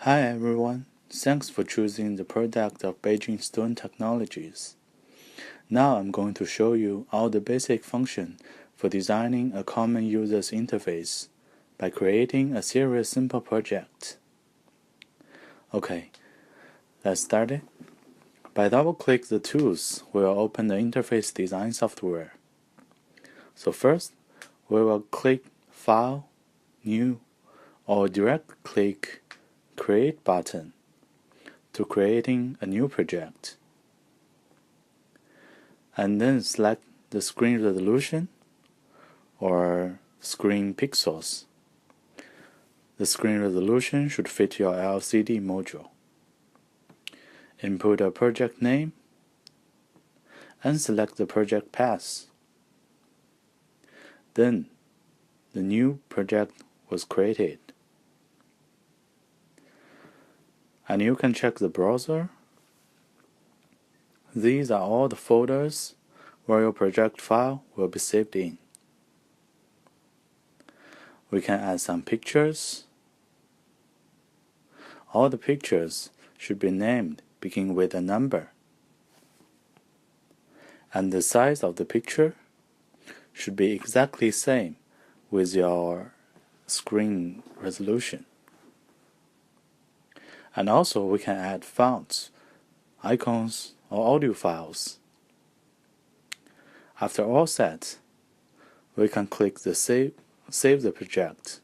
Hi everyone, thanks for choosing the product of Beijing Stone Technologies. Now I'm going to show you all the basic function for designing a common user's interface by creating a serious simple project. Okay, let's start it. By double-click the tools, we will open the interface design software. So first, we will click File, New, or direct-click Create button to creating a new project, and then select the screen resolution or screen pixels. The screen resolution should fit your LCD module. Input a project name and select the project path. Then the new project was created. And you can check the browser. These are all the folders where your project file will be saved in. We can add some pictures. All the pictures should be named beginning with a number. And the size of the picture should be exactly same with your screen resolution. And also we can add fonts, icons, or audio files. After all set, we can click the Save the project.